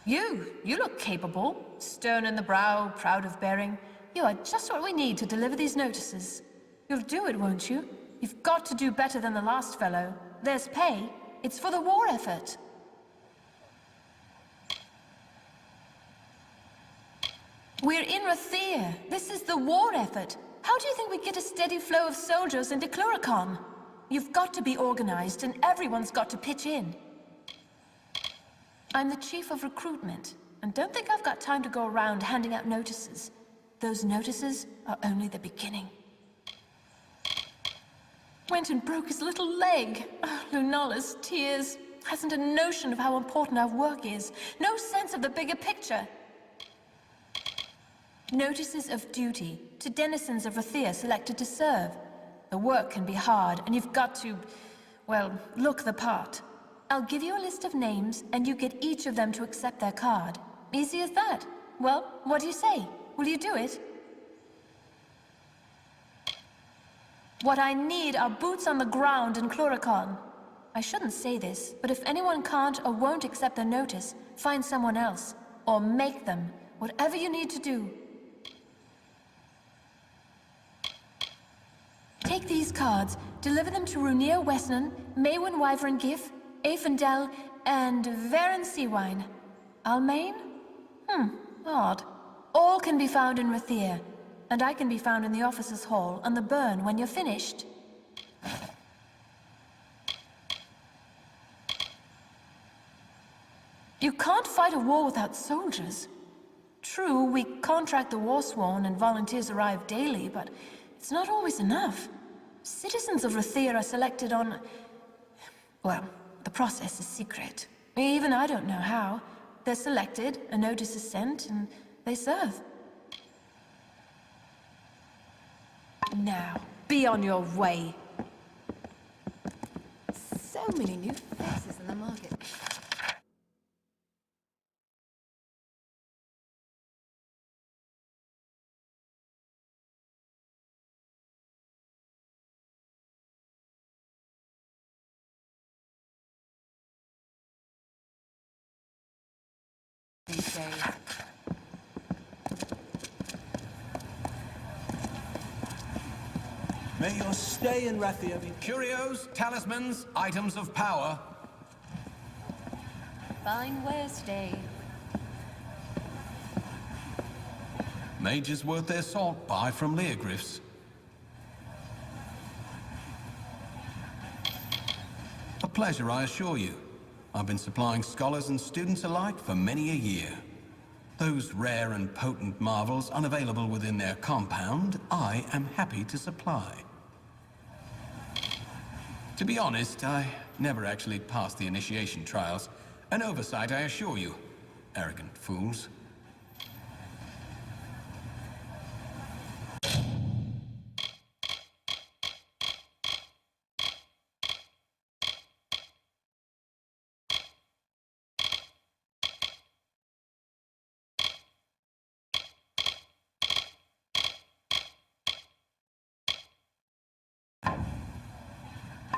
You look capable. Stern in the brow, proud of bearing. You are just what we need to deliver these notices. You'll do it, won't you? You've got to do better than the last fellow. There's pay. It's for the war effort. We're in Rathir. This is the war effort. How do you think we get a steady flow of soldiers into Cluricon? You've got to be organized, and everyone's got to pitch in. I'm the chief of recruitment, and don't think I've got time to go around handing out notices. Those notices are only the beginning. Went and broke his little leg. Oh, Lunala's tears. Hasn't a notion of how important our work is. No sense of the bigger picture. Notices of duty to denizens of Rathir selected to serve. The work can be hard, and you've got to, well, look the part. I'll give you a list of names, and you get each of them to accept their card. Easy as that. Well, what do you say? Will you do it? What I need are boots on the ground in Cluricon. I shouldn't say this, but if anyone can't or won't accept the notice, find someone else. Or make them. Whatever you need to do. Take these cards, deliver them to Runir Wesnan, Maywin Wyvern Gif, Afendel, and Varen Seawine. Almain? Odd. All can be found in Rathir, and I can be found in the officers' hall on the burn when you're finished. You can't fight a war without soldiers. True, we contract the Warsworn and volunteers arrive daily, but it's not always enough. Citizens of Rathir are selected on... well, the process is secret. Even I don't know how. They're selected, a notice is sent, and they serve. Now, be on your way. So many new faces in the market. These days. May your stay in Rathir be curios, talismans, items of power. Fine where stay. Mages worth their salt buy from Leogryphs. A pleasure, I assure you. I've been supplying scholars and students alike for many a year. Those rare and potent marvels unavailable within their compound, I am happy to supply. To be honest, I never actually passed the initiation trials. An oversight, I assure you. Arrogant fools.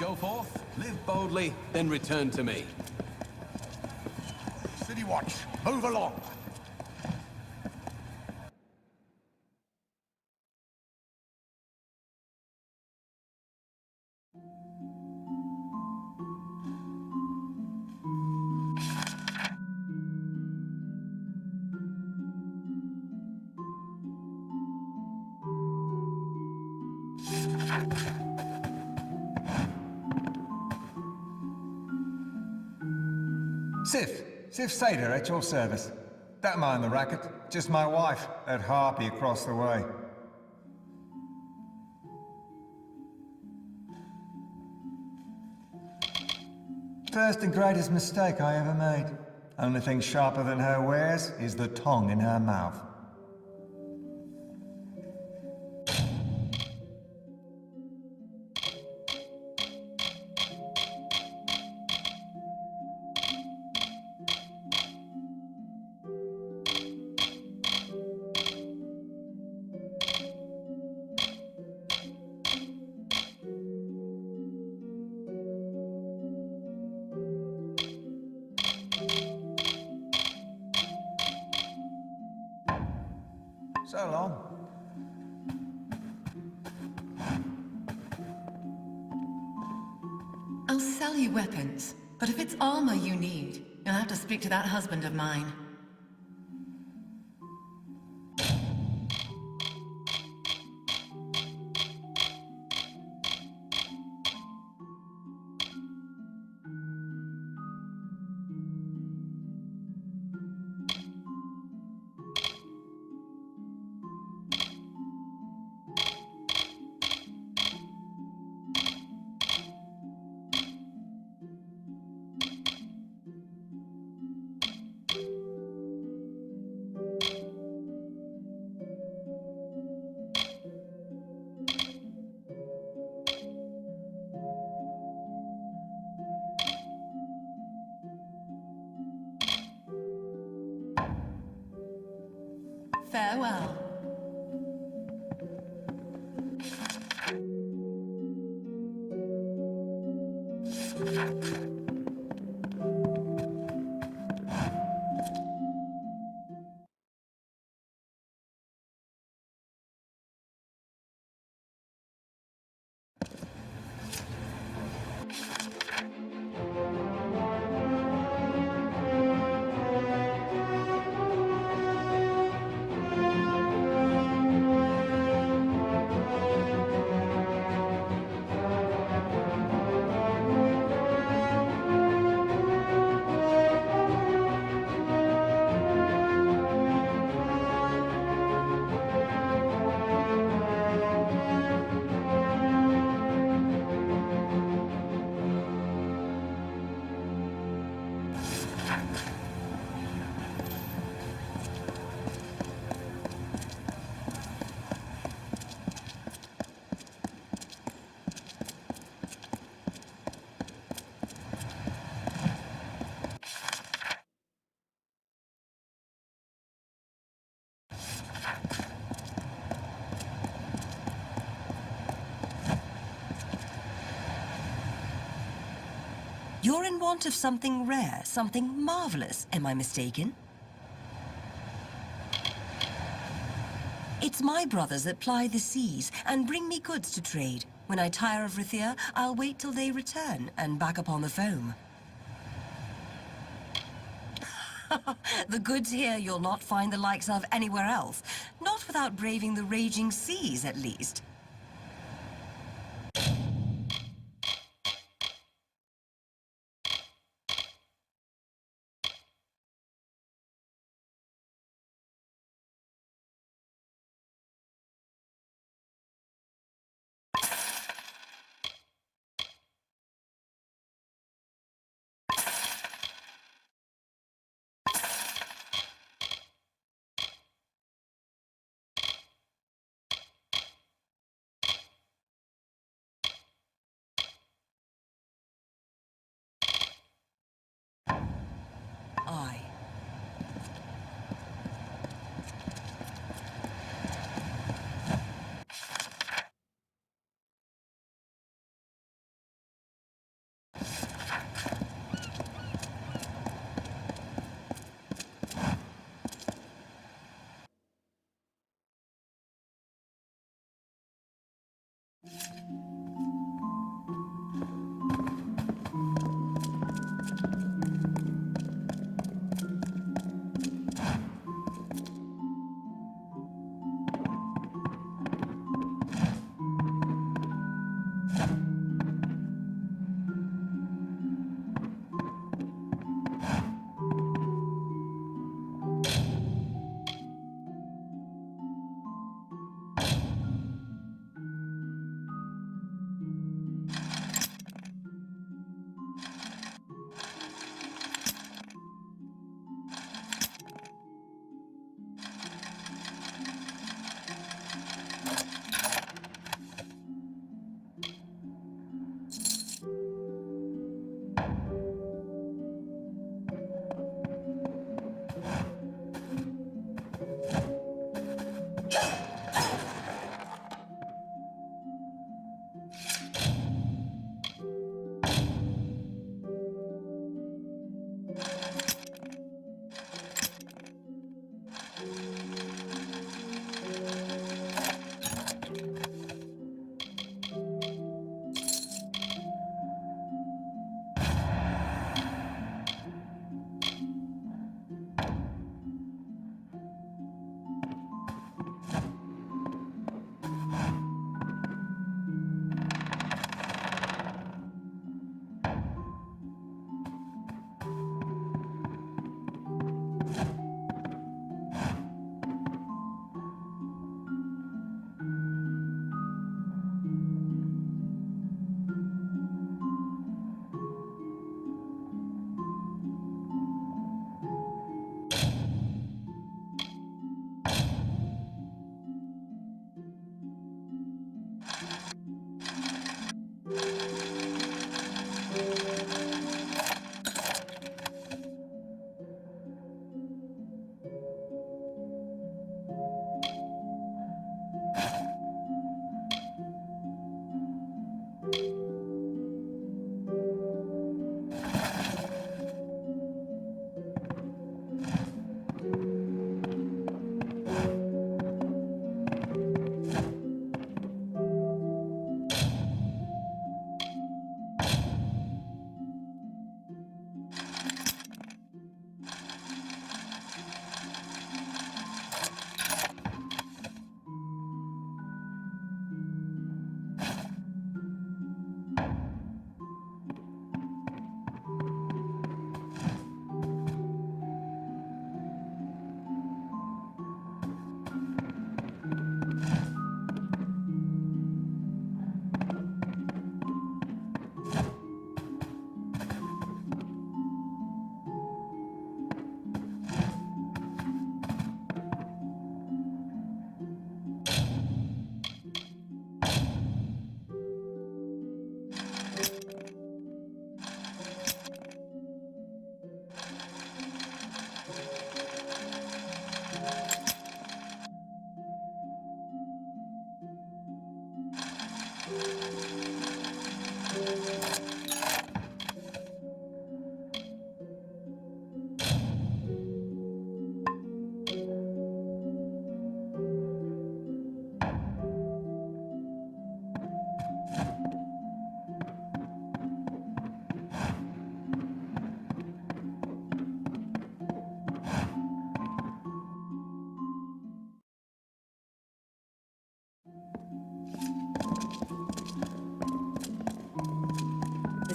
Go forth, live boldly, then return to me. City Watch, move along. Sif Sader at your service. Don't mind the racket, just my wife, that harpy across the way. First and greatest mistake I ever made. Only thing sharper than her wares is the tongue in her mouth. So long. I'll sell you weapons, but if it's armor you need, you'll have to speak to that husband of mine. Farewell. You're in want of something rare, something marvelous, am I mistaken? It's my brothers that ply the seas and bring me goods to trade. When I tire of Rithia, I'll wait till they return and back upon the foam. The goods here you'll not find the likes of anywhere else. Not without braving the raging seas, at least.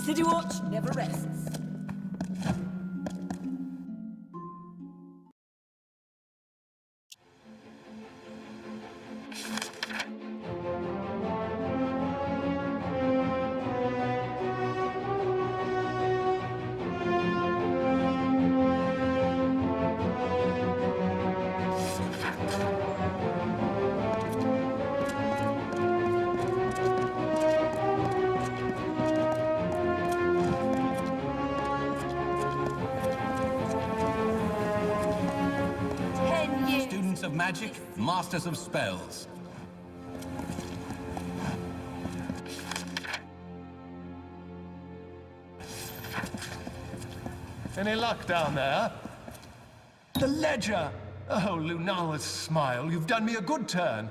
City Watch never rests. Students of magic, masters of spells. Any luck down there? The ledger! Oh, Lunala's smile, you've done me a good turn.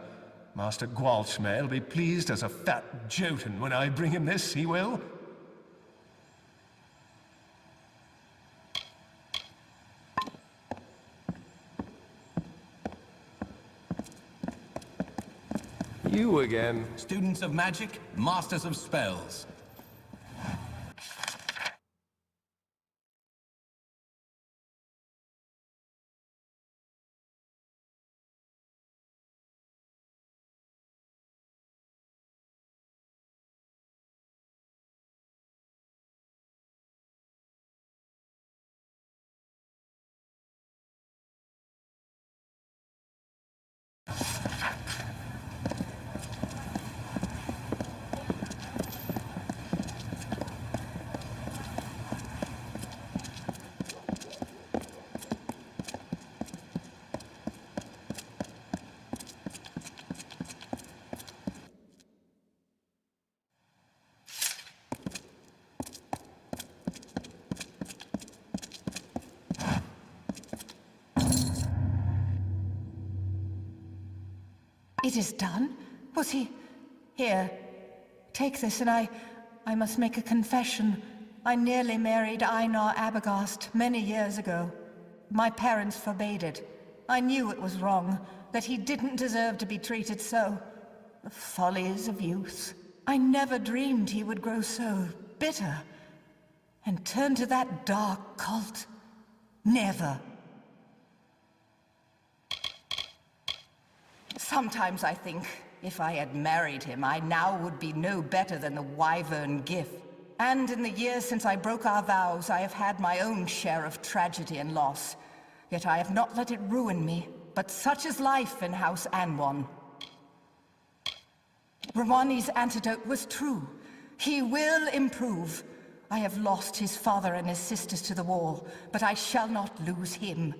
Master Gwalchmay'll be pleased as a fat Jotun when I bring him this, he will. You again. Students of magic, masters of spells. It is done? Was he... Here, take this, and I must make a confession. I nearly married Einar Abegast many years ago. My parents forbade it. I knew it was wrong, that he didn't deserve to be treated so. The follies of youth. I never dreamed he would grow so bitter and turn to that dark cult. Never. Sometimes I think, if I had married him, I now would be no better than the wyvern Gif. And in the years since I broke our vows, I have had my own share of tragedy and loss. Yet I have not let it ruin me, but such is life in House Anwan. Rawani's antidote was true. He will improve. I have lost his father and his sisters to the wall, but I shall not lose him.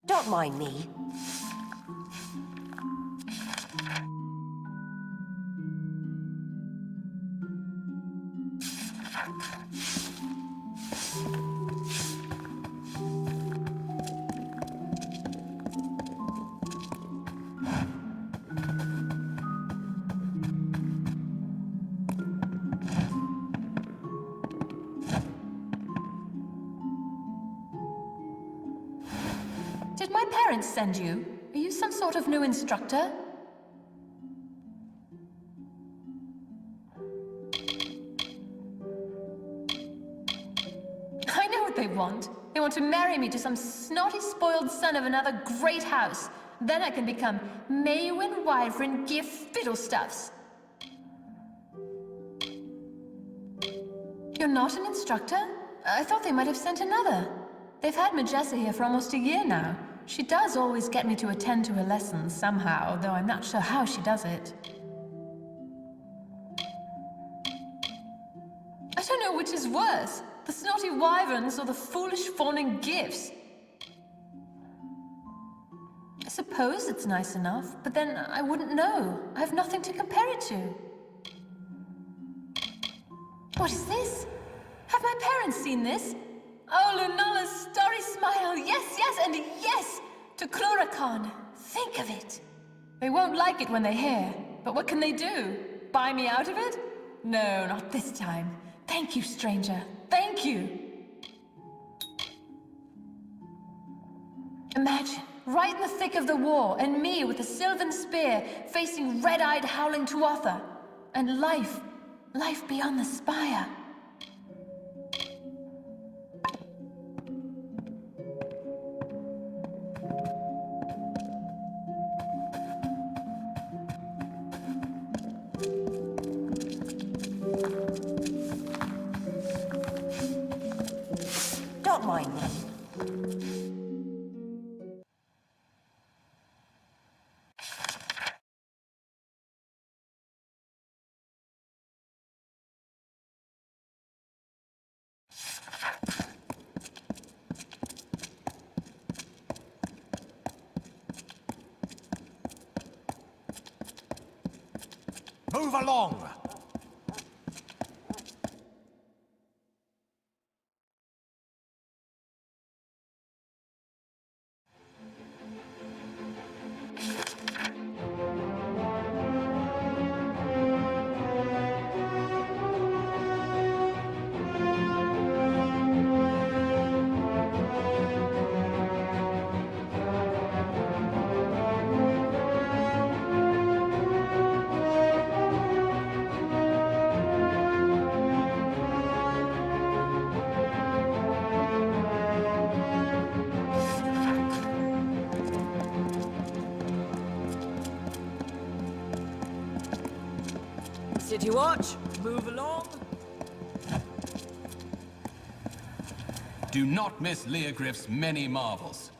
Don't mind me. Did my parents send you? Are you some sort of new instructor? I know what they want. They want to marry me to some snotty, spoiled son of another great house. Then I can become Maywin Wyvern Gift Fiddlestuffs. You're not an instructor? I thought they might have sent another. They've had Majessa here for almost a year now. She does always get me to attend to her lessons somehow, though I'm not sure how she does it. I don't know which is worse, the snotty wyverns or the foolish fawning gifts. I suppose it's nice enough, but then I wouldn't know. I have nothing to compare it to. What is this? Have my parents seen this? Oh, Lunala's starry smile! Yes, yes, and yes! To Cluracan! Think of it! They won't like it when they hear, but what can they do? Buy me out of it? No, not this time. Thank you, stranger. Thank you! Imagine, right in the thick of the war, and me with a sylvan spear, facing red-eyed howling Tuatha. And life beyond the spire. Don't mind me. Move along! City Watch, move along. Do not miss Leogriff's many marvels.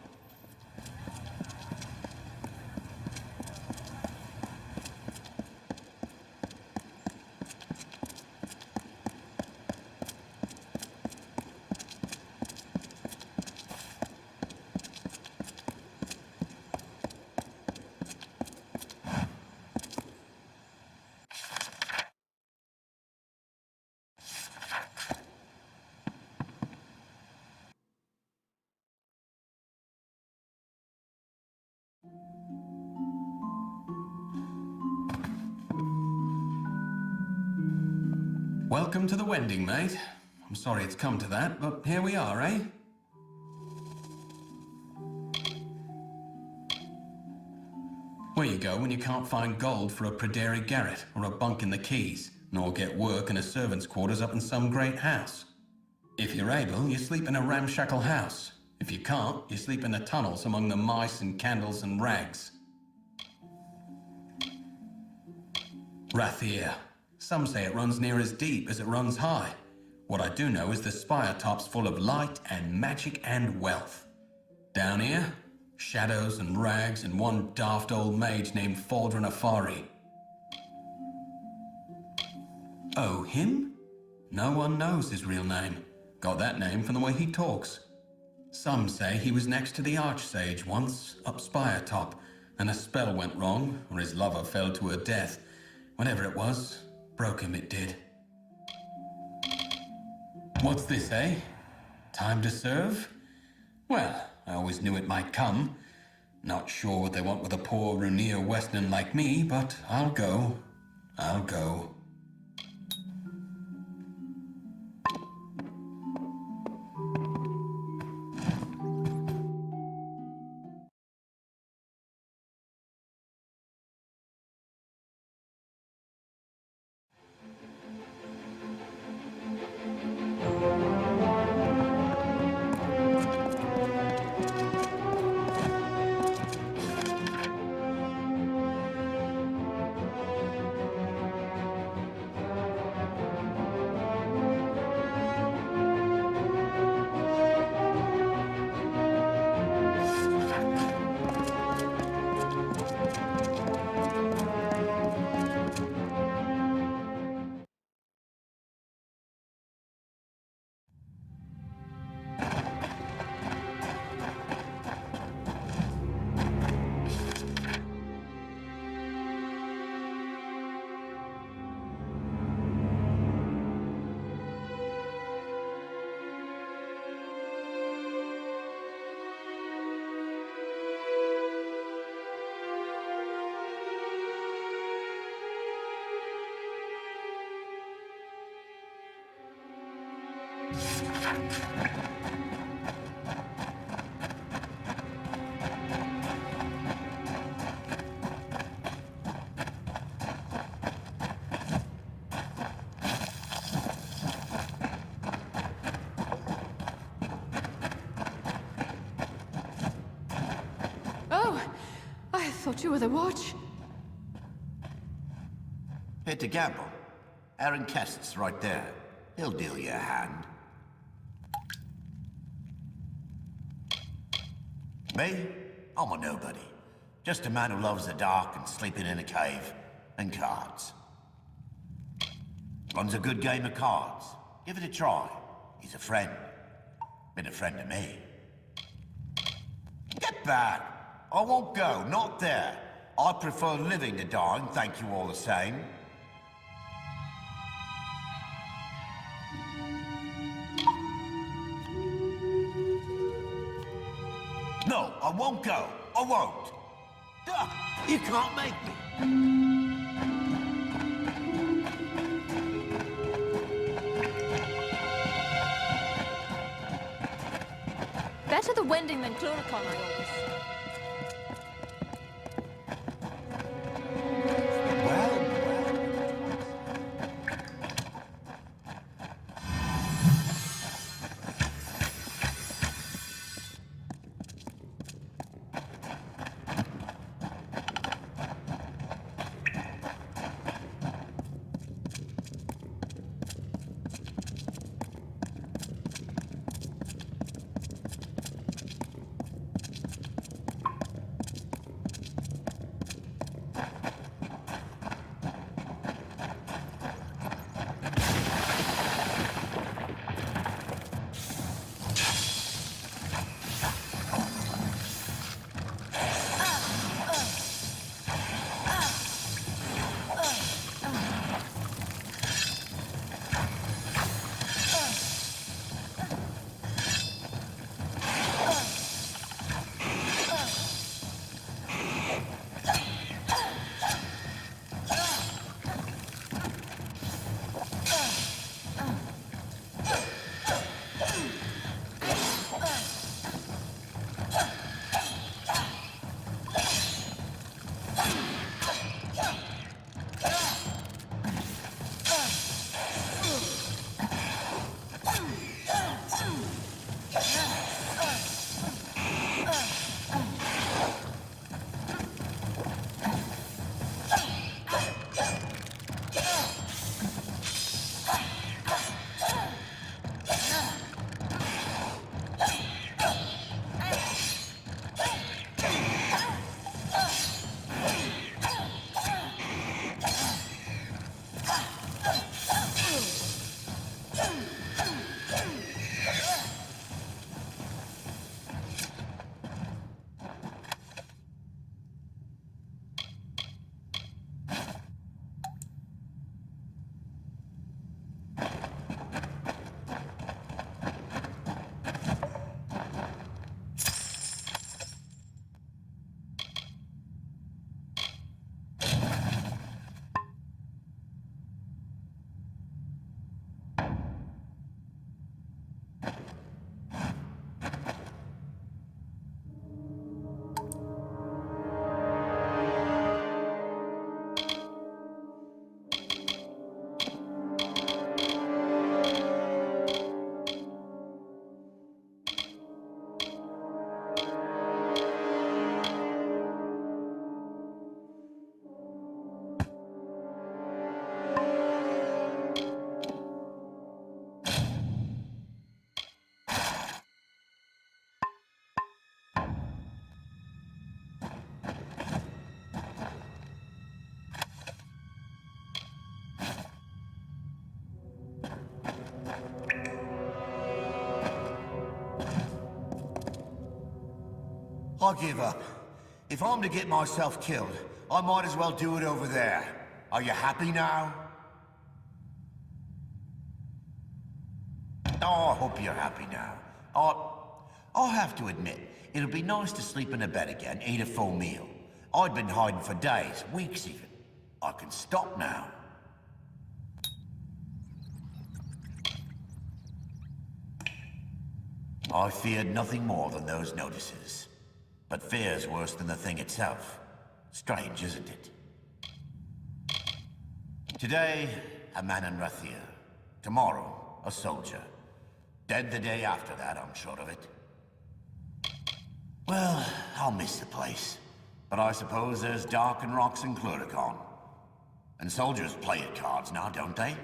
Welcome to the Wending, mate. I'm sorry it's come to that, but here we are, eh? Where you go when you can't find gold for a Praderi garret or a bunk in the Keys, nor get work in a servant's quarters up in some great house. If you're able, you sleep in a ramshackle house. If you can't, you sleep in the tunnels among the mice and candles and rags. Rathir. Some say it runs near as deep as it runs high. What I do know is the spire top's full of light and magic and wealth. Down here, shadows and rags and one daft old mage named Faldrin Afari. Oh, him? No one knows his real name. Got that name from the way he talks. Some say he was next to the Archsage once, up Spire Top, and a spell went wrong, or his lover fell to her death. Whatever it was, broke him it did. What's this, eh? Time to serve? Well, I always knew it might come. Not sure what they want with a poor Runir Western like me, but I'll go. I'll go. Oh, I thought you were the watch. Here to gamble. Aaron Kest's right there. He'll deal you a hand. Me? I'm a nobody. Just a man who loves the dark and sleeping in a cave. And cards. Runs a good game of cards. Give it a try. He's a friend. Been a friend to me. Get back! I won't go, not there. I prefer living to dying, thank you all the same. No, I won't go. I won't. You can't make me. Better the wending than Cluricon, I always. I give up. If I'm to get myself killed, I might as well do it over there. Are you happy now? Oh, I hope you're happy now. I'll have to admit, it'll be nice to sleep in a bed again, eat a full meal. I'd been hiding for days, weeks even. I can stop now. I feared nothing more than those notices. But fear's worse than the thing itself. Strange, isn't it? Today, a man in Rathir. Tomorrow, a soldier. Dead the day after that, I'm sure of it. Well, I'll miss the place. But I suppose there's Dark and Rocks in Cluricon. And soldiers play at cards now, don't they?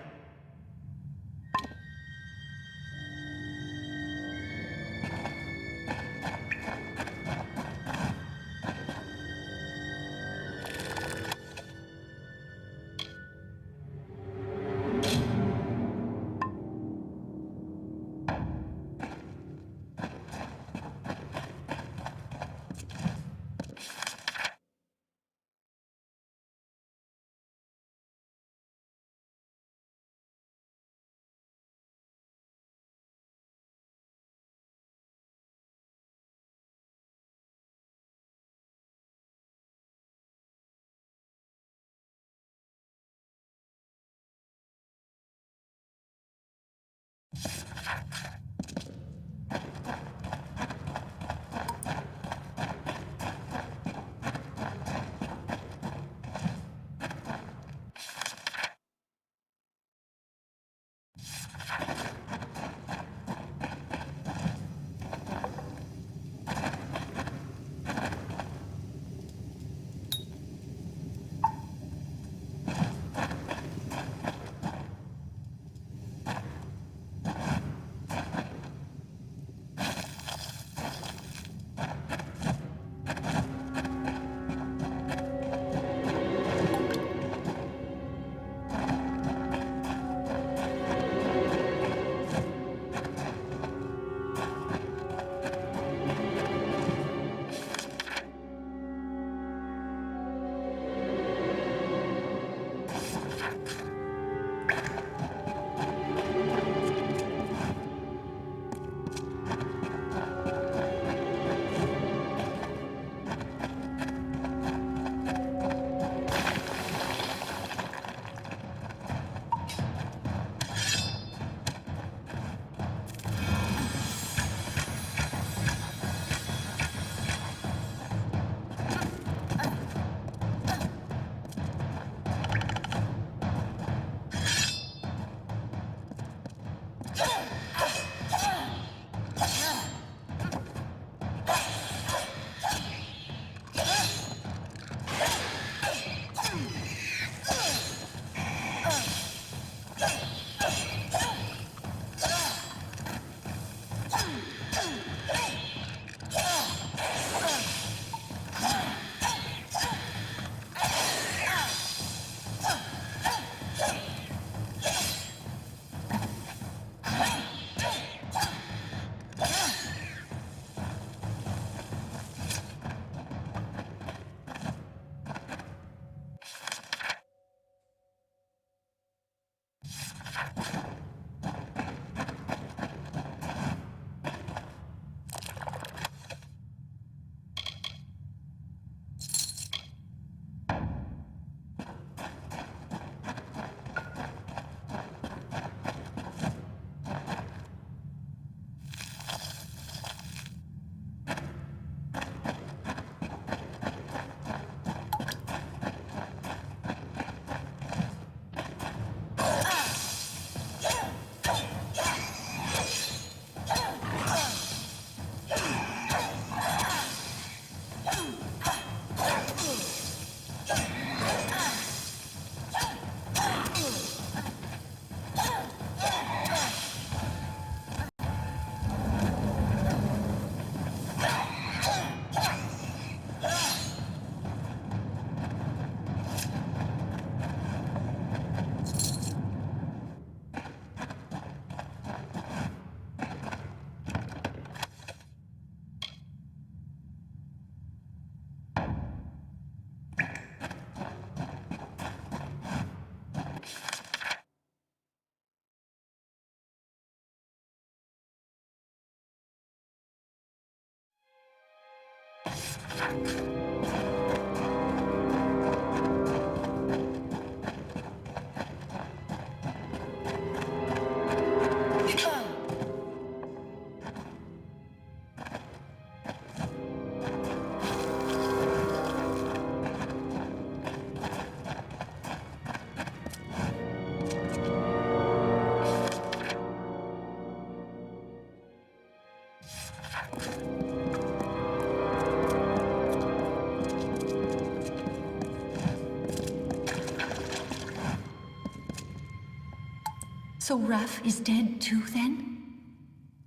So Raph is dead too, then?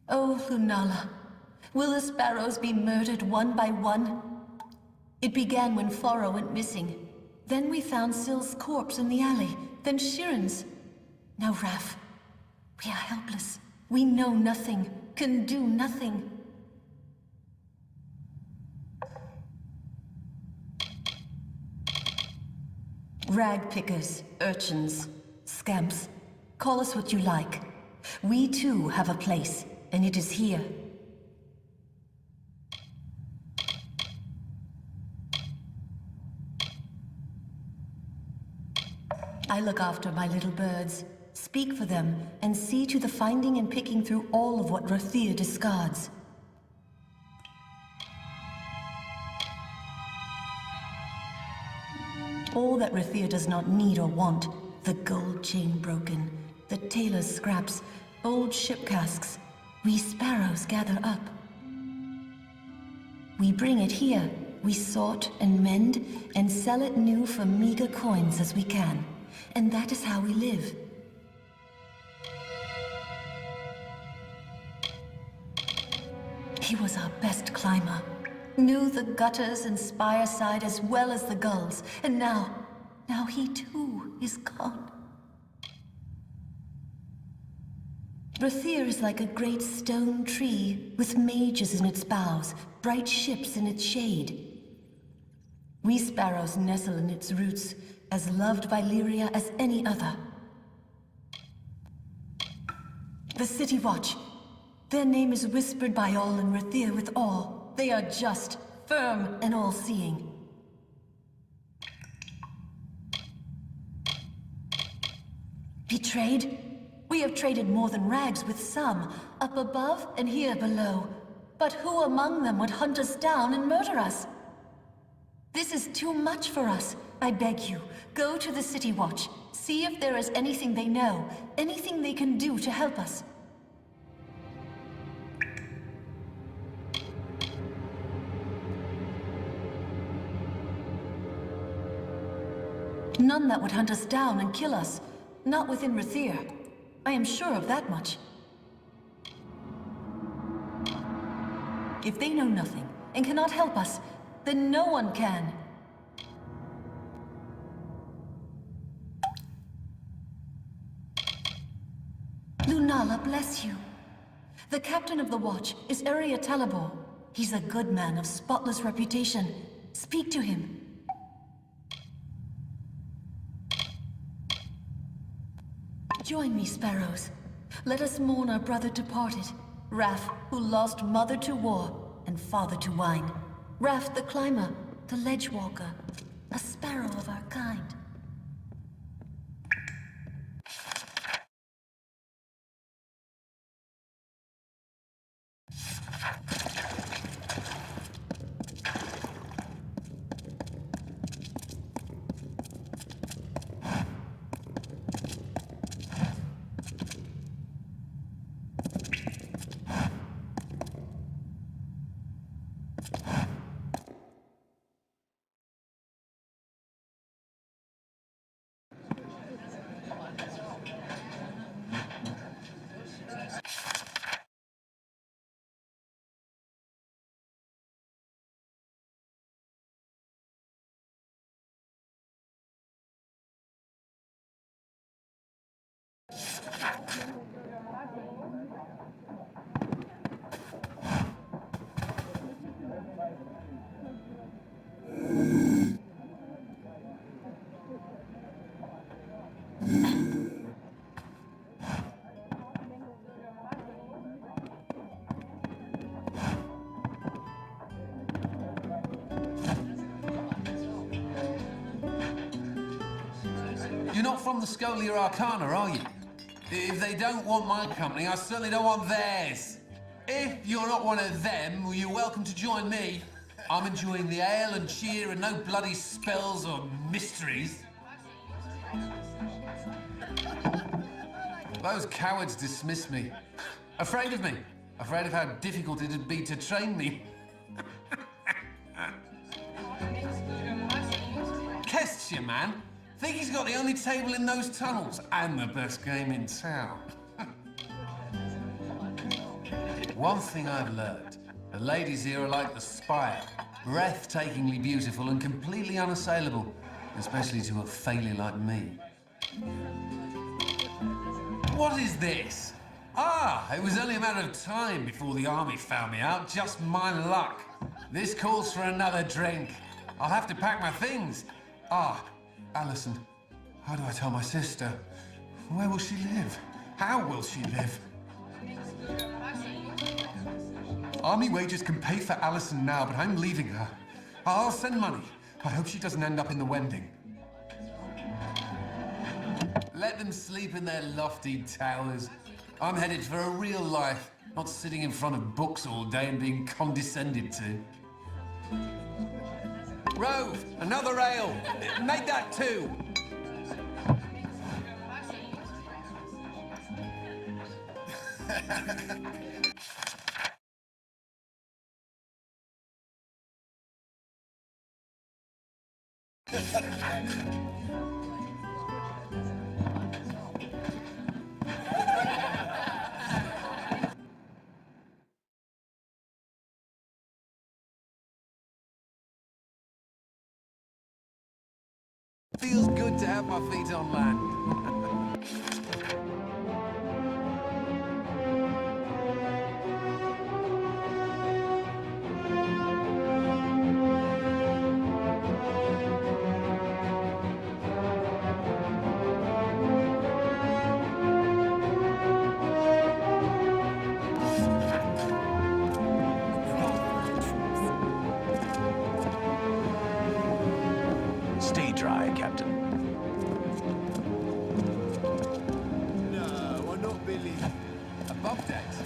Oh, Lunala, will the sparrows be murdered one by one? It began when Foro went missing. Then we found Syl's corpse in the alley, then Shiren's. Now Raph, we are helpless. We know nothing, can do nothing. Rag pickers, urchins, scamps. Call us what you like. We too have a place, and it is here. I look after my little birds, speak for them, and see to the finding and picking through all of what Rathir discards. All that Rathir does not need or want, the gold chain broken, the tailor's scraps, old ship casks, we sparrows gather up. We bring it here, we sort and mend, and sell it new for meager coins as we can. And that is how we live. He was our best climber. Knew the gutters and spire side as well as the gulls. And now he too is gone. Rathir is like a great stone tree with mages in its boughs, bright ships in its shade. We sparrows nestle in its roots, as loved by Lyria as any other. The City Watch. Their name is whispered by all in Rathir with awe. They are just, firm, and all-seeing. Betrayed? We have traded more than rags with some, up above and here below. But who among them would hunt us down and murder us? This is too much for us. I beg you, go to the City Watch. See if there is anything they know, anything they can do to help us. None that would hunt us down and kill us. Not within Rathir. I am sure of that much. If they know nothing and cannot help us, then no one can. Lunala bless you. The captain of the watch is Area Talabor. He's a good man of spotless reputation. Speak to him. Join me, sparrows. Let us mourn our brother departed. Raph, who lost mother to war and father to wine. Raph the climber, the ledge walker, a sparrow of our kind. not from the Scholia Arcana, are you? If they don't want my company, I certainly don't want theirs. If you're not one of them, well, you're welcome to join me. I'm enjoying the ale and cheer and no bloody spells or mysteries. Those cowards dismiss me. Afraid of me. Afraid of how difficult it'd be to train me. Kestia, man. Think he's got the only table in those tunnels and the best game in town. One thing I've learned. The ladies here are like the spire. Breathtakingly beautiful and completely unassailable. Especially to a failure like me. What is this? Ah, it was only a matter of time before the army found me out. Just my luck. This calls for another drink. I'll have to pack my things. Ah, Alison. How do I tell my sister? Where will she live? How will she live? Army wages can pay for Alison now, but I'm leaving her. I'll send money. I hope she doesn't end up in the Wending. Let them sleep in their lofty towers. I'm headed for a real life, not sitting in front of books all day and being condescended to. Rove, another ale. Make that 2. Feels good to have my feet on land. Stay dry, Captain. No, I'm not Billy. Above decks.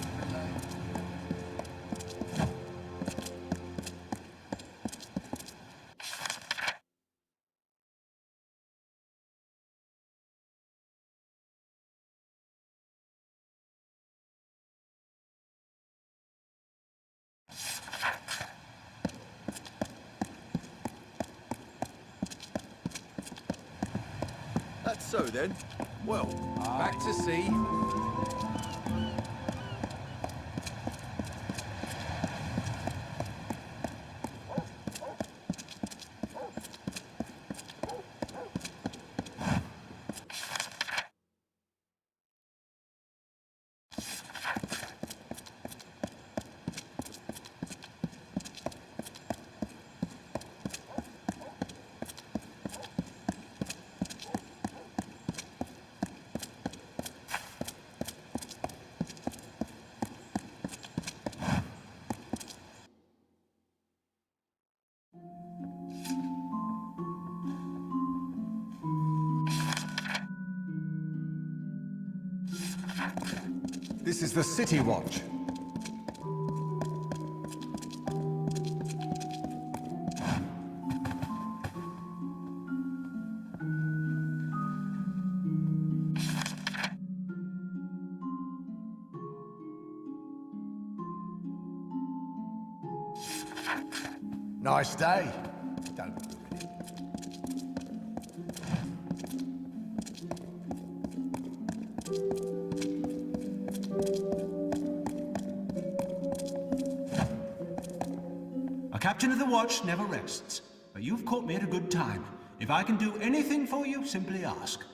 That's so then. Well, Back to sea. This is the City Watch. Nice day. Don't ruin it. A captain of the watch never rests, but you've caught me at a good time. If I can do anything for you, simply ask.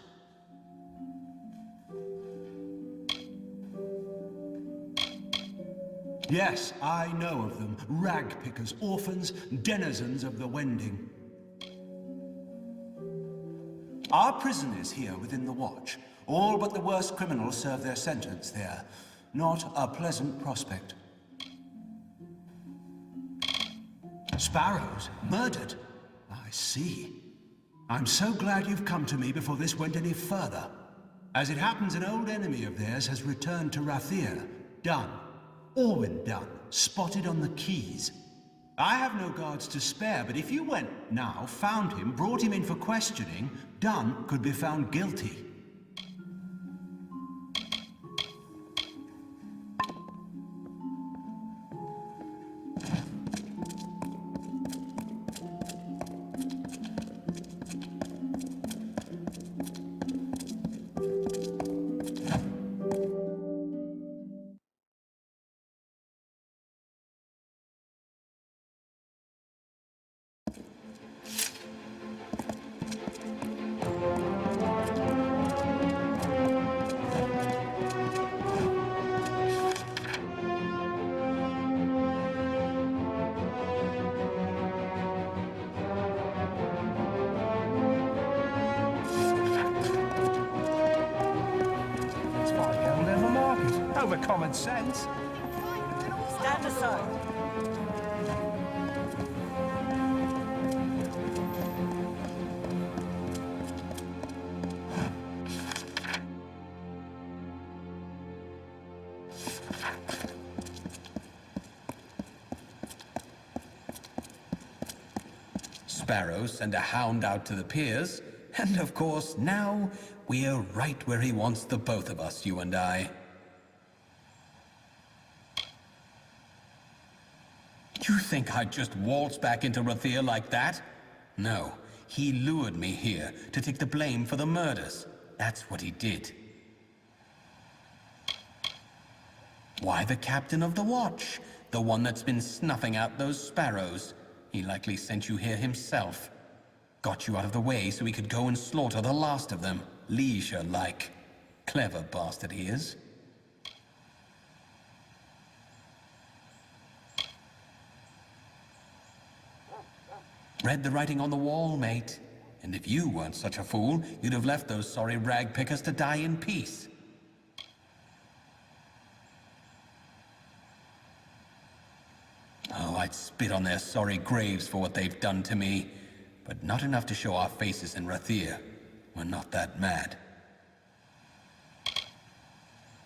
Yes, I know of them. Rag pickers, orphans, denizens of the Wending. Our prisoners here within the watch. All but the worst criminals serve their sentence there. Not a pleasant prospect. Sparrows murdered. I see. I'm so glad you've come to me before this went any further. As it happens, an old enemy of theirs has returned to Rathir. Done. Orwin done. Spotted on the quays. I have no guards to spare, but if you went now, found him, brought him in for questioning, Dunn could be found guilty. Over common sense. Stand aside. Sparrows send a hound out to the piers, and of course, now we're right where he wants the both of us, you and I. You think I'd just waltz back into Rathir like that? No, he lured me here to take the blame for the murders. That's what he did. Why the captain of the watch? The one that's been snuffing out those sparrows. He likely sent you here himself. Got you out of the way so he could go and slaughter the last of them. Leisure-like. Clever bastard he is. Read the writing on the wall, mate. And if you weren't such a fool, you'd have left those sorry rag pickers to die in peace. Oh, I'd spit on their sorry graves for what they've done to me. But not enough to show our faces in Rathir. We're not that mad.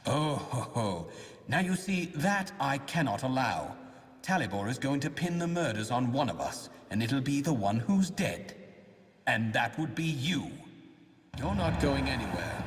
Oh, ho, ho. Now you see, that I cannot allow. Talibor is going to pin the murders on one of us, and it'll be the one who's dead. And that would be you. You're not going anywhere.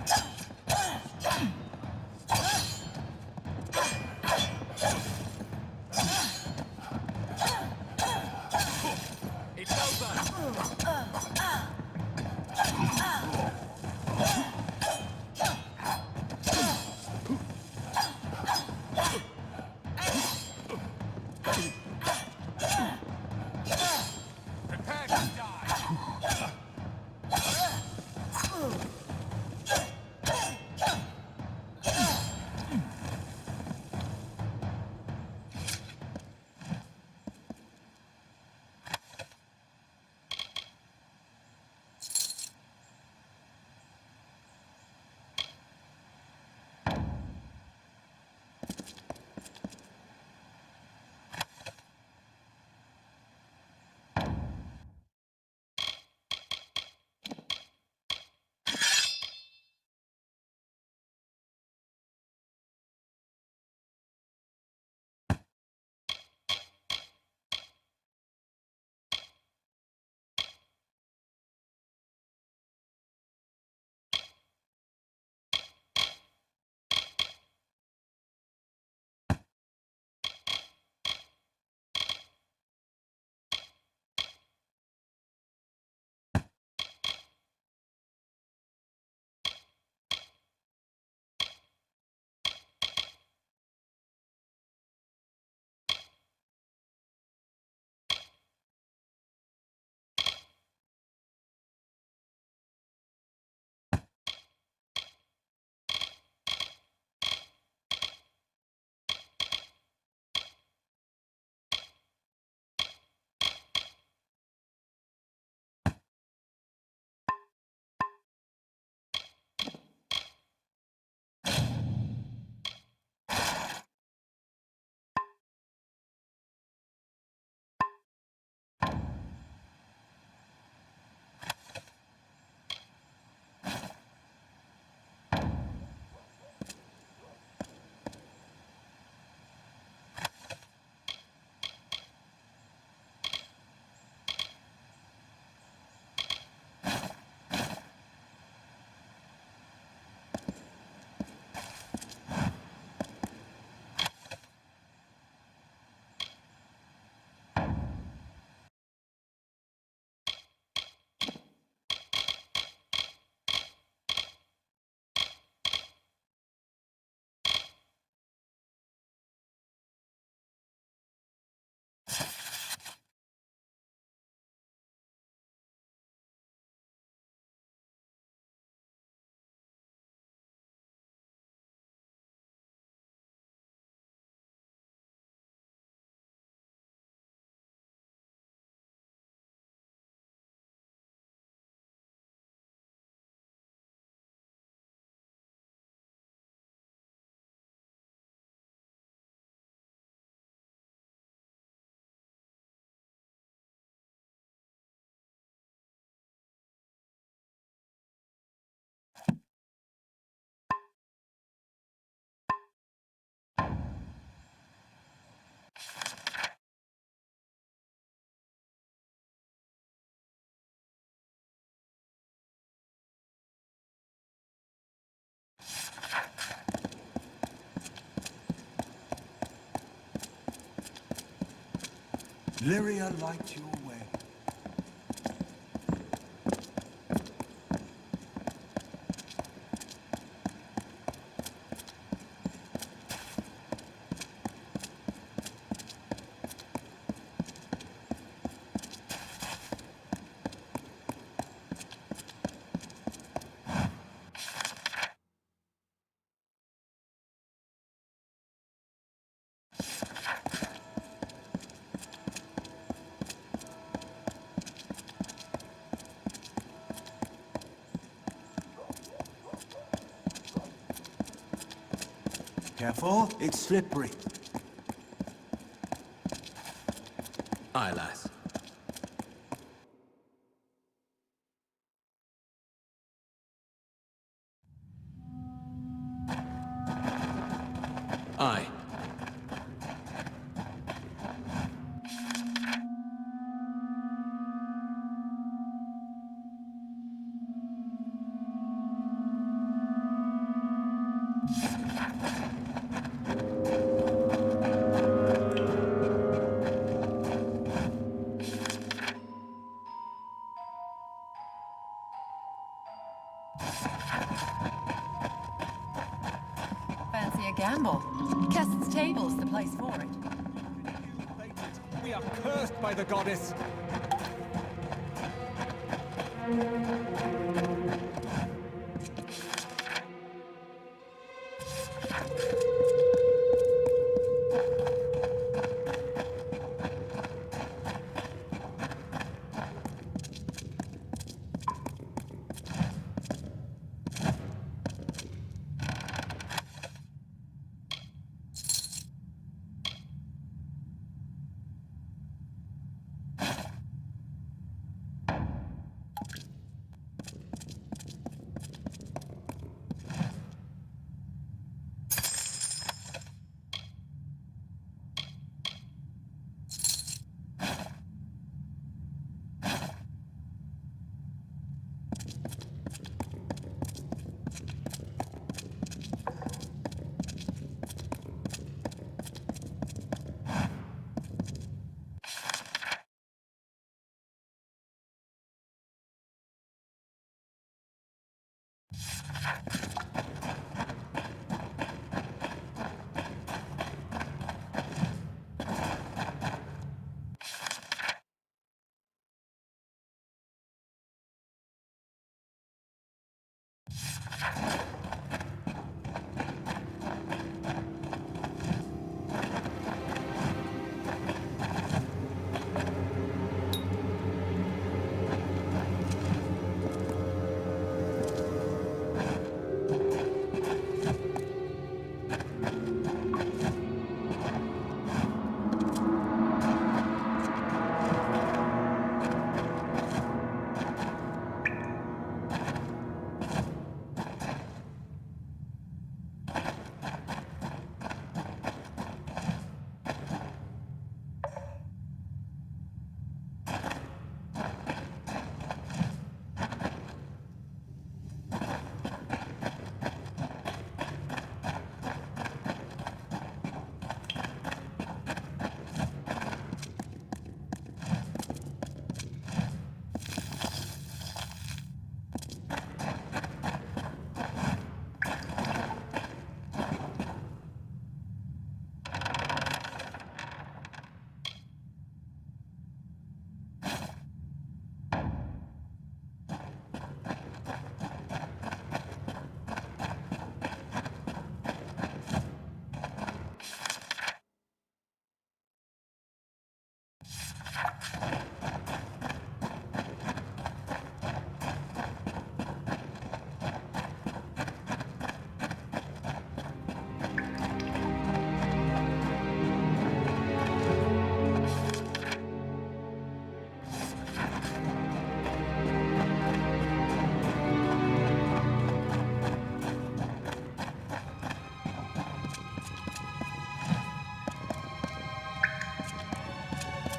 Lyria light your way. Careful, it's slippery. Aye, lass. Aye. Fancy a gamble. Keston's table's the place for it. We are cursed by the goddess.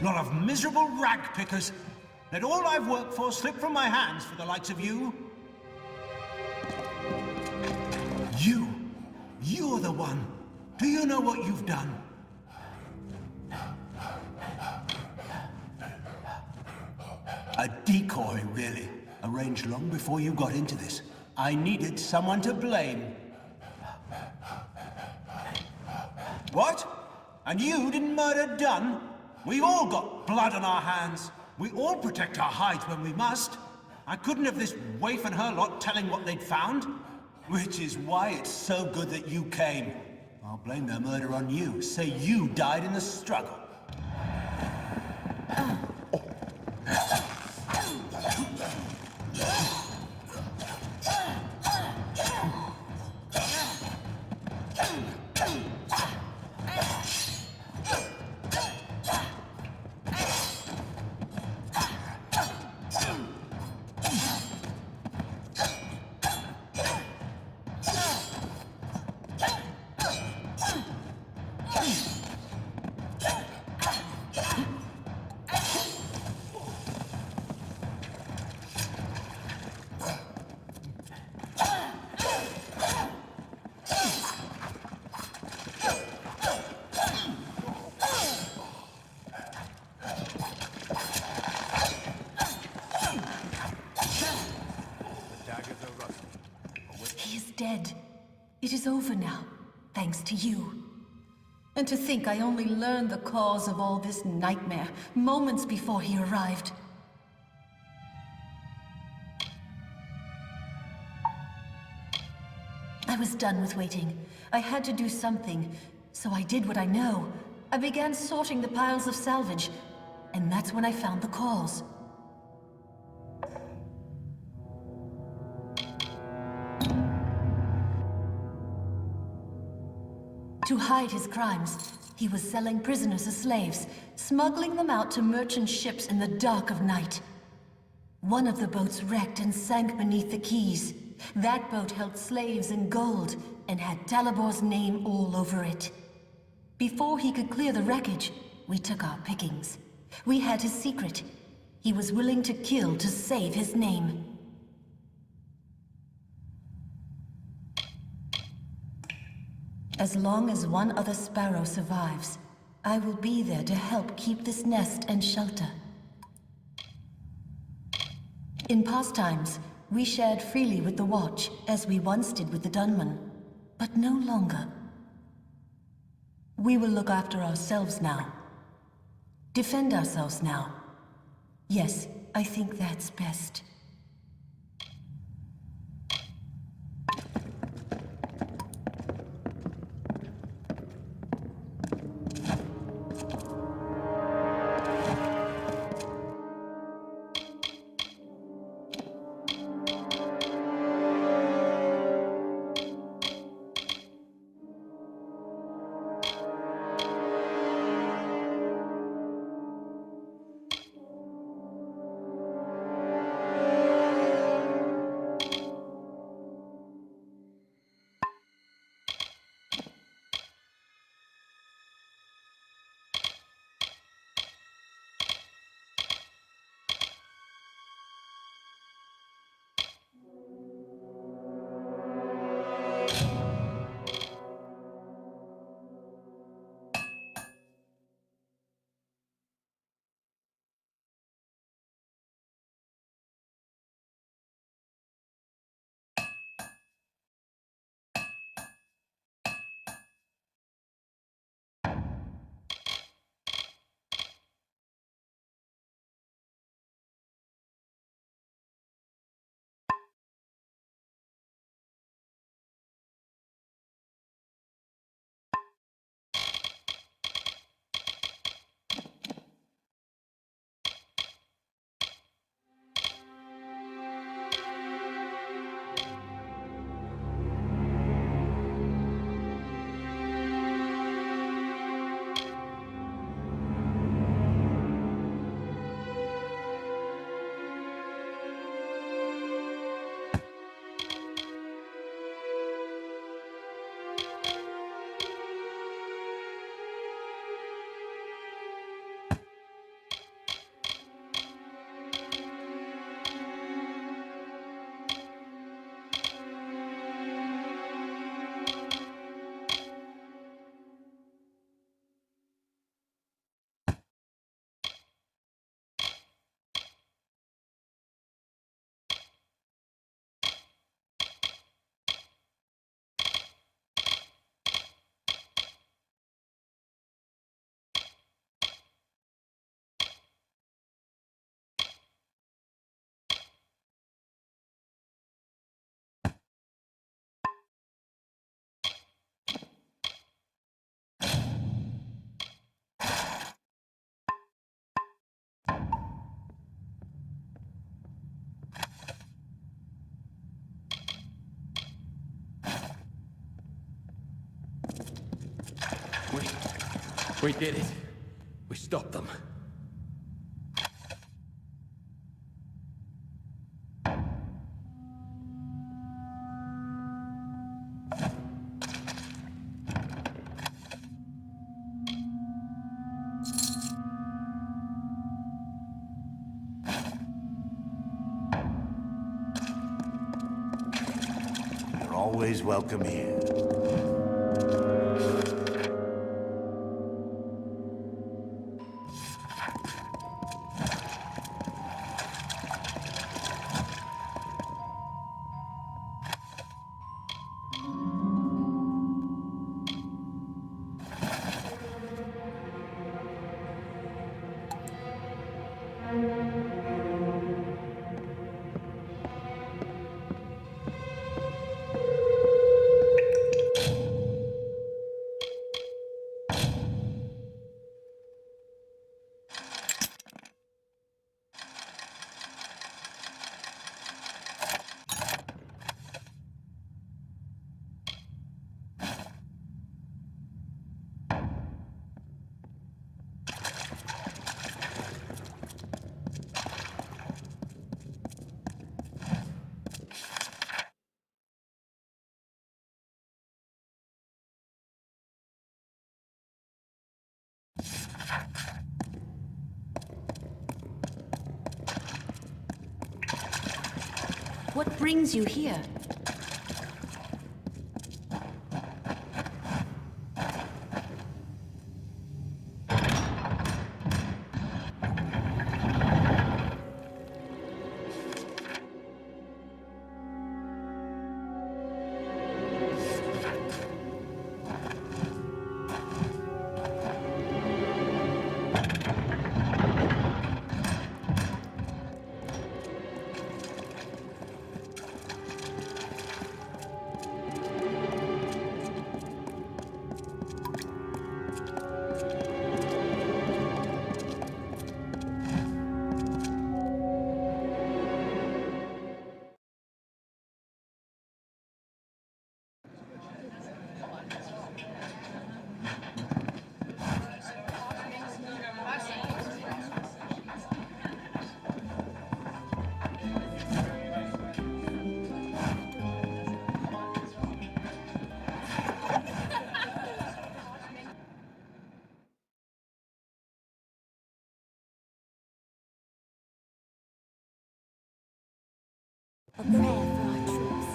Lot of miserable rag pickers. Let all I've worked for slip from my hands for the likes of you. You're the one. Do you know what you've done? A decoy, really. Arranged long before you got into this. I needed someone to blame. What? And you didn't murder Dunn? We've all got blood on our hands. We all protect our hides when we must. I couldn't have this waif and her lot telling what they'd found. Which is why it's so good that you came. I'll blame their murder on you. Say you died in the struggle. Dead. It is over now, thanks to you. And to think I only learned the cause of all this nightmare moments before he arrived. I was done with waiting. I had to do something, so I did what I know. I began sorting the piles of salvage, and that's when I found the calls. To hide his crimes, he was selling prisoners as slaves, smuggling them out to merchant ships in the dark of night. One of the boats wrecked and sank beneath the quays. That boat held slaves and gold, and had Talibor's name all over it. Before he could clear the wreckage, we took our pickings. We had his secret. He was willing to kill to save his name. As long as one other sparrow survives, I will be there to help keep this nest and shelter. In past times, we shared freely with the Watch, as we once did with the Dunman, but no longer. We will look after ourselves now. Defend ourselves now. Yes, I think that's best. We did it. We stopped them. You're always welcome here. What brings you here? A prayer for our troops.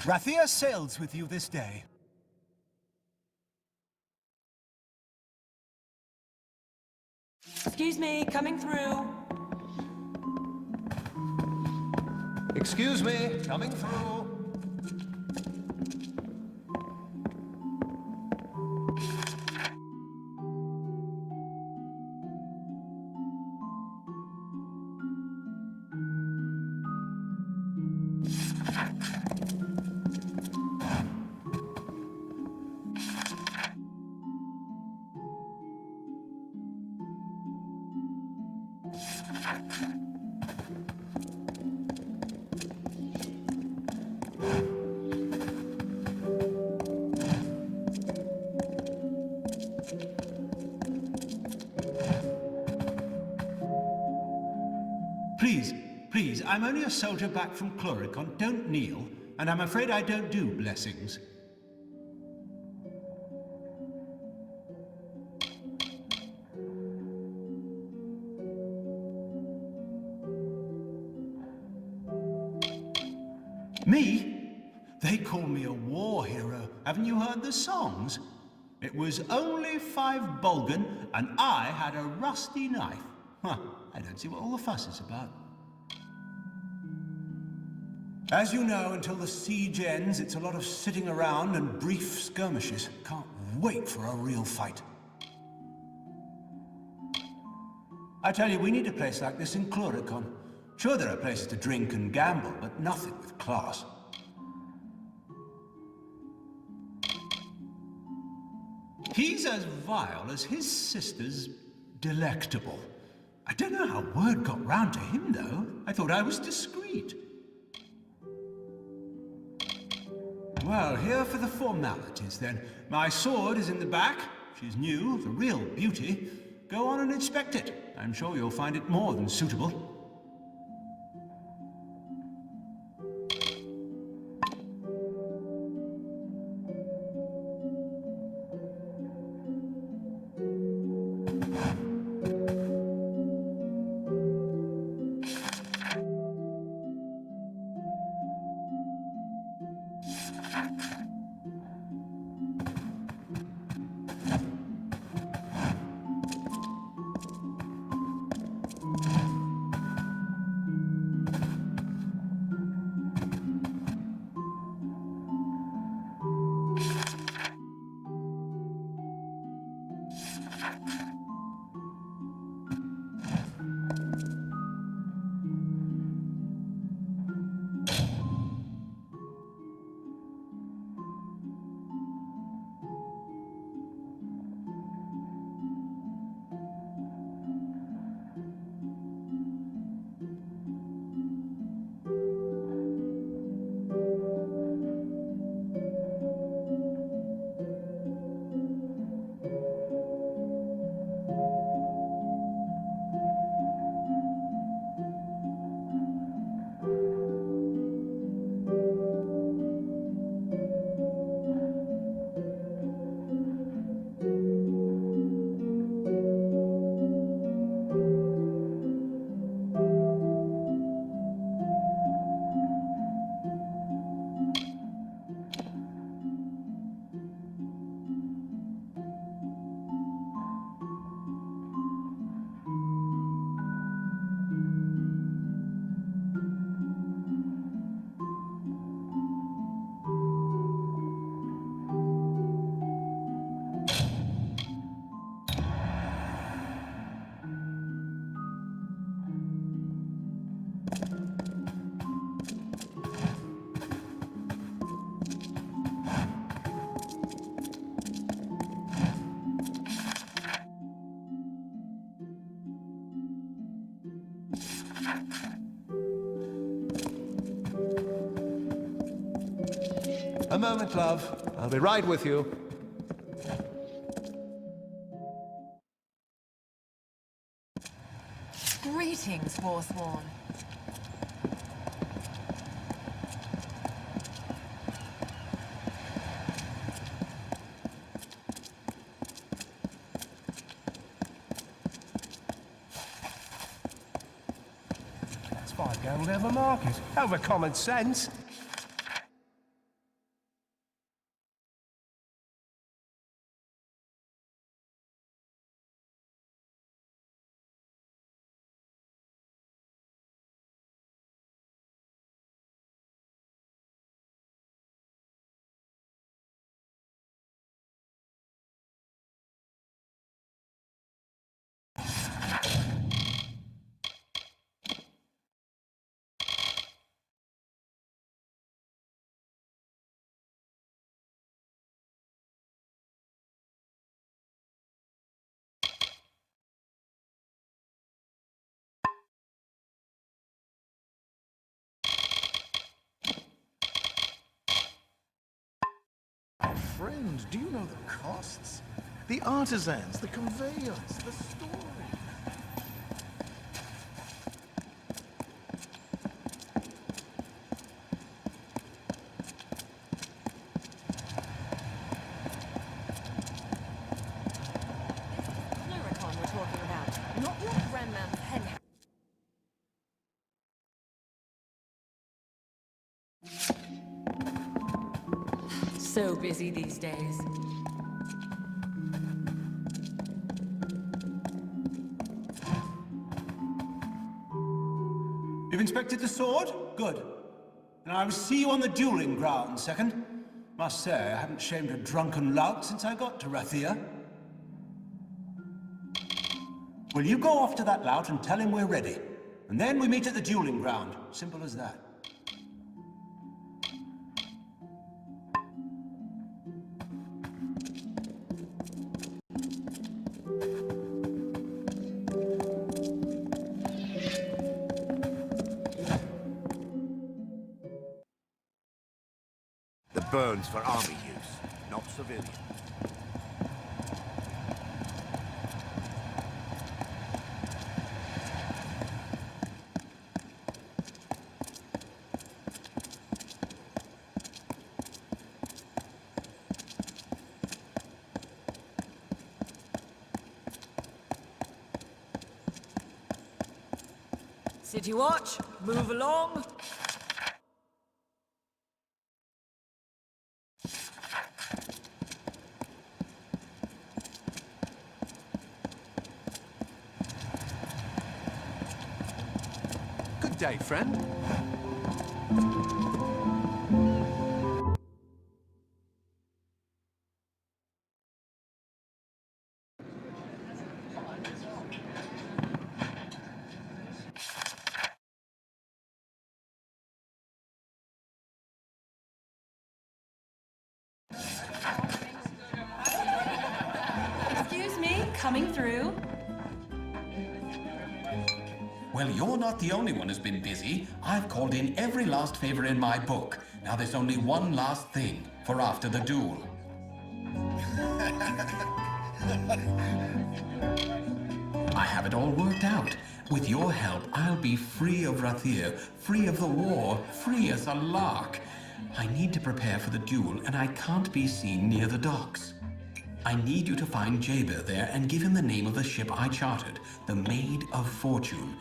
Rathia sails with you this day. Excuse me, coming through. Excuse me, coming through. Please, please, I'm only a soldier back from Chloricon. Don't kneel, and I'm afraid I don't do blessings. Me? They call me a war hero. Haven't you heard the songs? It was only 5 Bulgan, and I had a rusty knife. Huh, I don't see what all the fuss is about. As you know, until the siege ends, it's a lot of sitting around and brief skirmishes. Can't wait for a real fight. I tell you, we need a place like this in Chloricon. Sure, there are places to drink and gamble, but nothing with class. He's as vile as his sister's delectable. I don't know how word got round to him, though. I thought I was discreet. Well, here for the formalities, then. My sword is in the back. She's new, the real beauty. Go on and inspect it. I'm sure you'll find it more than suitable. A moment, love. I'll be right with you. Greetings, Forsworn. That's 5 gold over market. Over common sense. Friend, do you know the costs? The artisans, the conveyance, the storage. Not your grandma's hen. So busy these days. You've inspected the sword? Good. And I will see you on the dueling ground, second. Must say, I haven't shamed a drunken lout since I got to Rathia. Well, you go off to that lout and tell him we're ready. And then we meet at the dueling ground. Simple as that. The burn's for army use, not civilian. City watch, move along. Good day, friend. Excuse me, coming through. Well, you're not the only one who's been busy. I've called in every last favor in my book. Now there's only one last thing for after the duel. I have it all worked out. With your help, I'll be free of Rathir, free of the war, free as a lark. I need to prepare for the duel, and I can't be seen near the docks. I need you to find Jaber there and give him the name of the ship I chartered, the Maid of Fortune.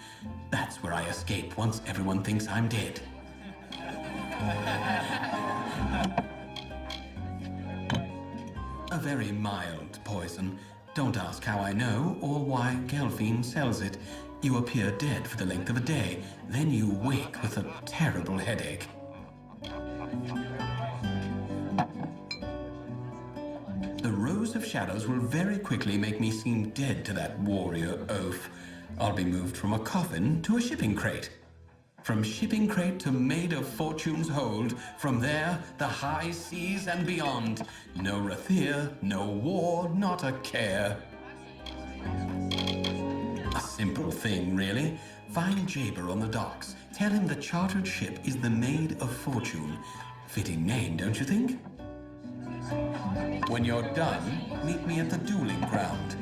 That's where I escape once everyone thinks I'm dead. A very mild poison. Don't ask how I know or why Gelfine sells it. You appear dead for the length of a day, then you wake with a terrible headache. The Rose of Shadows will very quickly make me seem dead to that warrior oaf. I'll be moved from a coffin to a shipping crate. From shipping crate to Maid of Fortune's hold. From there, the high seas and beyond. No Rathir, no war, not a care. A simple thing, really. Find Jaber on the docks. Tell him the chartered ship is the Maid of Fortune. Fitting name, don't you think? When you're done, meet me at the dueling ground.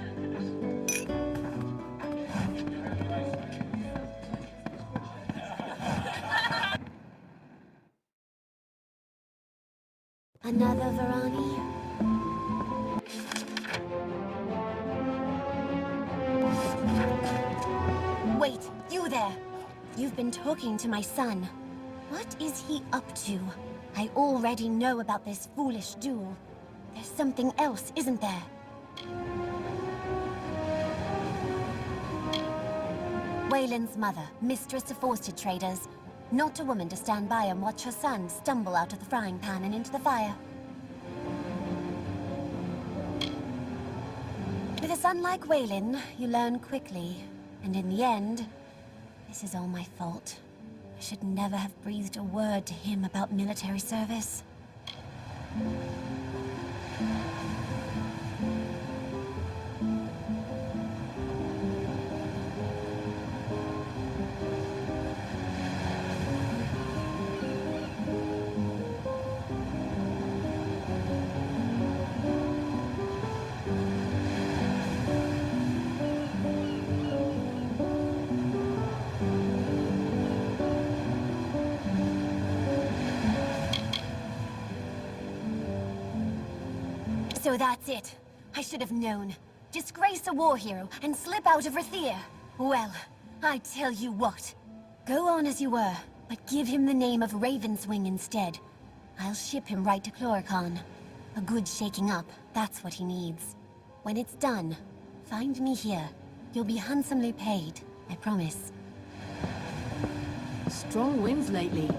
Another Varani? Wait, you there! You've been talking to my son. What is he up to? I already know about this foolish duel. There's something else, isn't there? Wayland's mother, mistress of worsted traders. Not a woman to stand by and watch her son stumble out of the frying pan and into the fire. With a son like Wayland, you learn quickly. And in the end, this is all my fault. I should never have breathed a word to him about military service. So that's it. I should have known. disgrace a war hero, and slip out of Rathir. Well, I tell you what. Go on as you were, but give him the name of Ravenswing instead. I'll ship him right to Chloricon. A good shaking up, that's what he needs. When it's done, find me here. You'll be handsomely paid, I promise. Strong winds lately.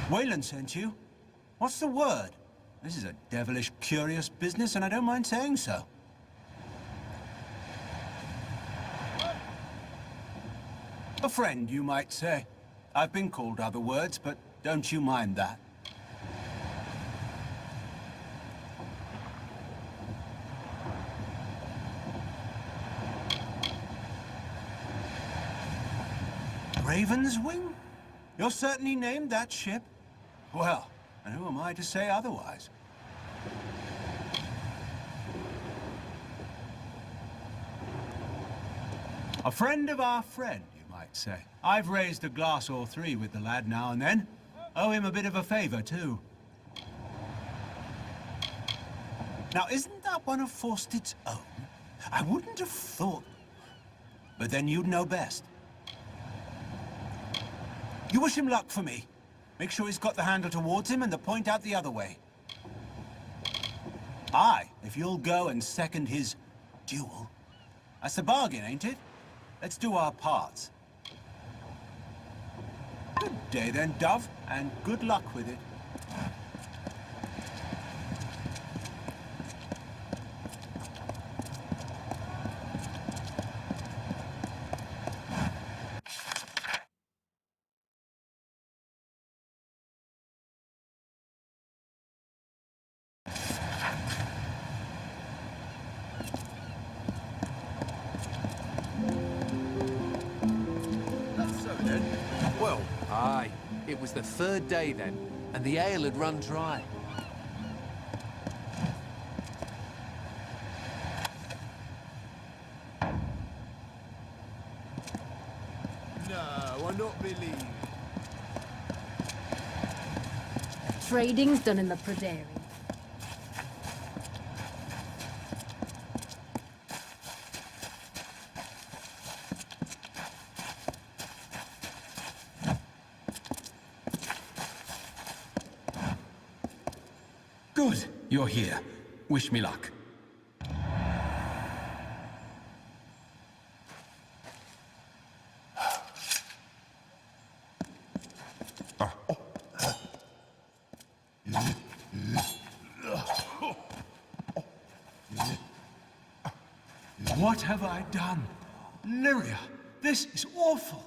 Wayland sent you? What's the word? This is a devilish curious business, and I don't mind saying so. A friend, you might say. I've been called other words, but don't you mind that. Ravenswing? You're certainly named that ship? Well, and who am I to say otherwise? A friend of our friend, you might say. I've raised a glass or three with the lad now and then. Owe him a bit of a favor, too. Now, isn't that one of Forsted's own? I wouldn't have thought. But then you'd know best. You wish him luck for me. Make sure he's got the handle towards him and the point out the other way. Aye, if you'll go and second his duel. That's the bargain, ain't it? Let's do our parts. Good day then, Dove, and good luck with it. Aye, it was the third day then, and the ale had run dry. No, I not believe. Trading's done in the Prairie. Good, you're here. Wish me luck. What have I done? Lyria, this is awful.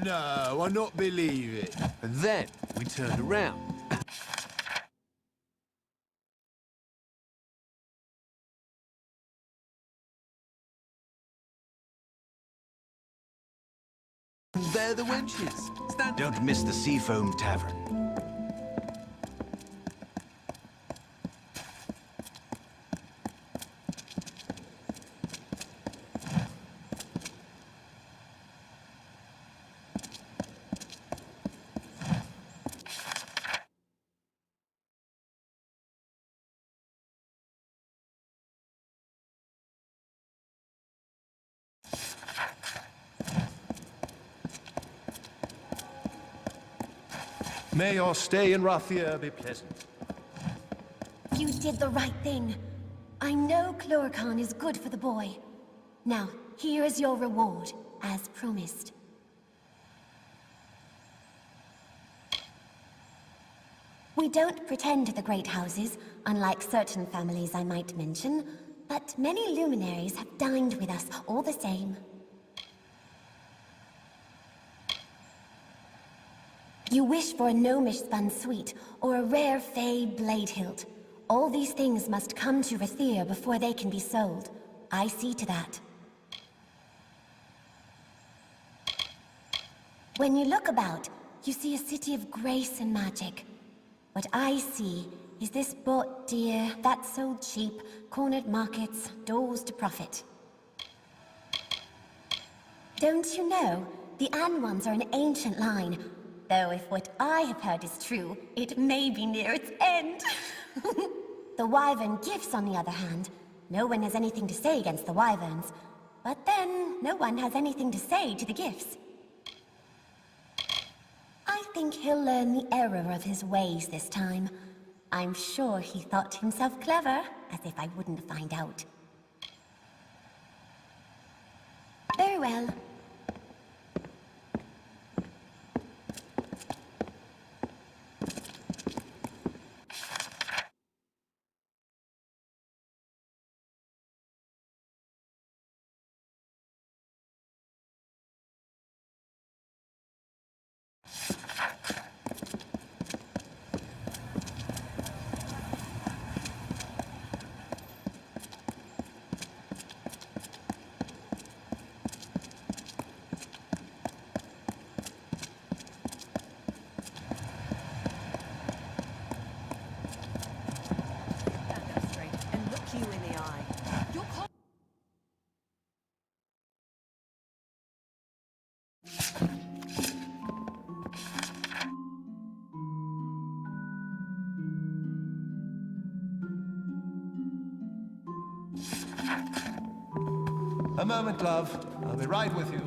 No, I not believe it. And then we turned around. And there the wenches. Stand. Don't miss the Seafoam Tavern. May your stay in Rathir be pleasant. You did the right thing. I know Chloricon is good for the boy. Now, here is your reward, as promised. We don't pretend to the great houses, unlike certain families I might mention, but many luminaries have dined with us all the same. You wish for a gnomish-spun suite, or a rare fey blade hilt. All these things must come to Rathir before they can be sold. I see to that. When you look about, you see a city of grace and magic. What I see is this bought dear, that sold cheap, cornered markets, doors to profit. Don't you know, the Anwans are an ancient line, though if what I have heard is true, it may be near its end. The Wyvern gifts, on the other hand, no one has anything to say against the Wyverns, but then no one has anything to say to the gifts. I think he'll learn the error of his ways this time. I'm sure he thought himself clever, as if I wouldn't find out. Very well. A moment, love. I'll be right with you.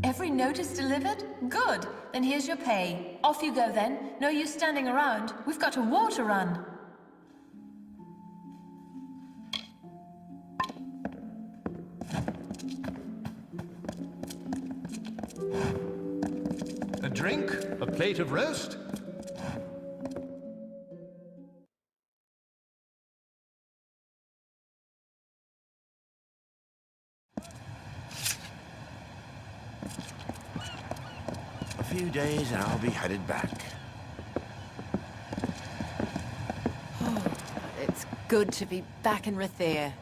Every note is delivered? Good. Then here's your pay. Off you go then. No use standing around. We've got a war to run. A drink? A plate of roast? A few days and I'll be headed back. It's good to be back in Rathir.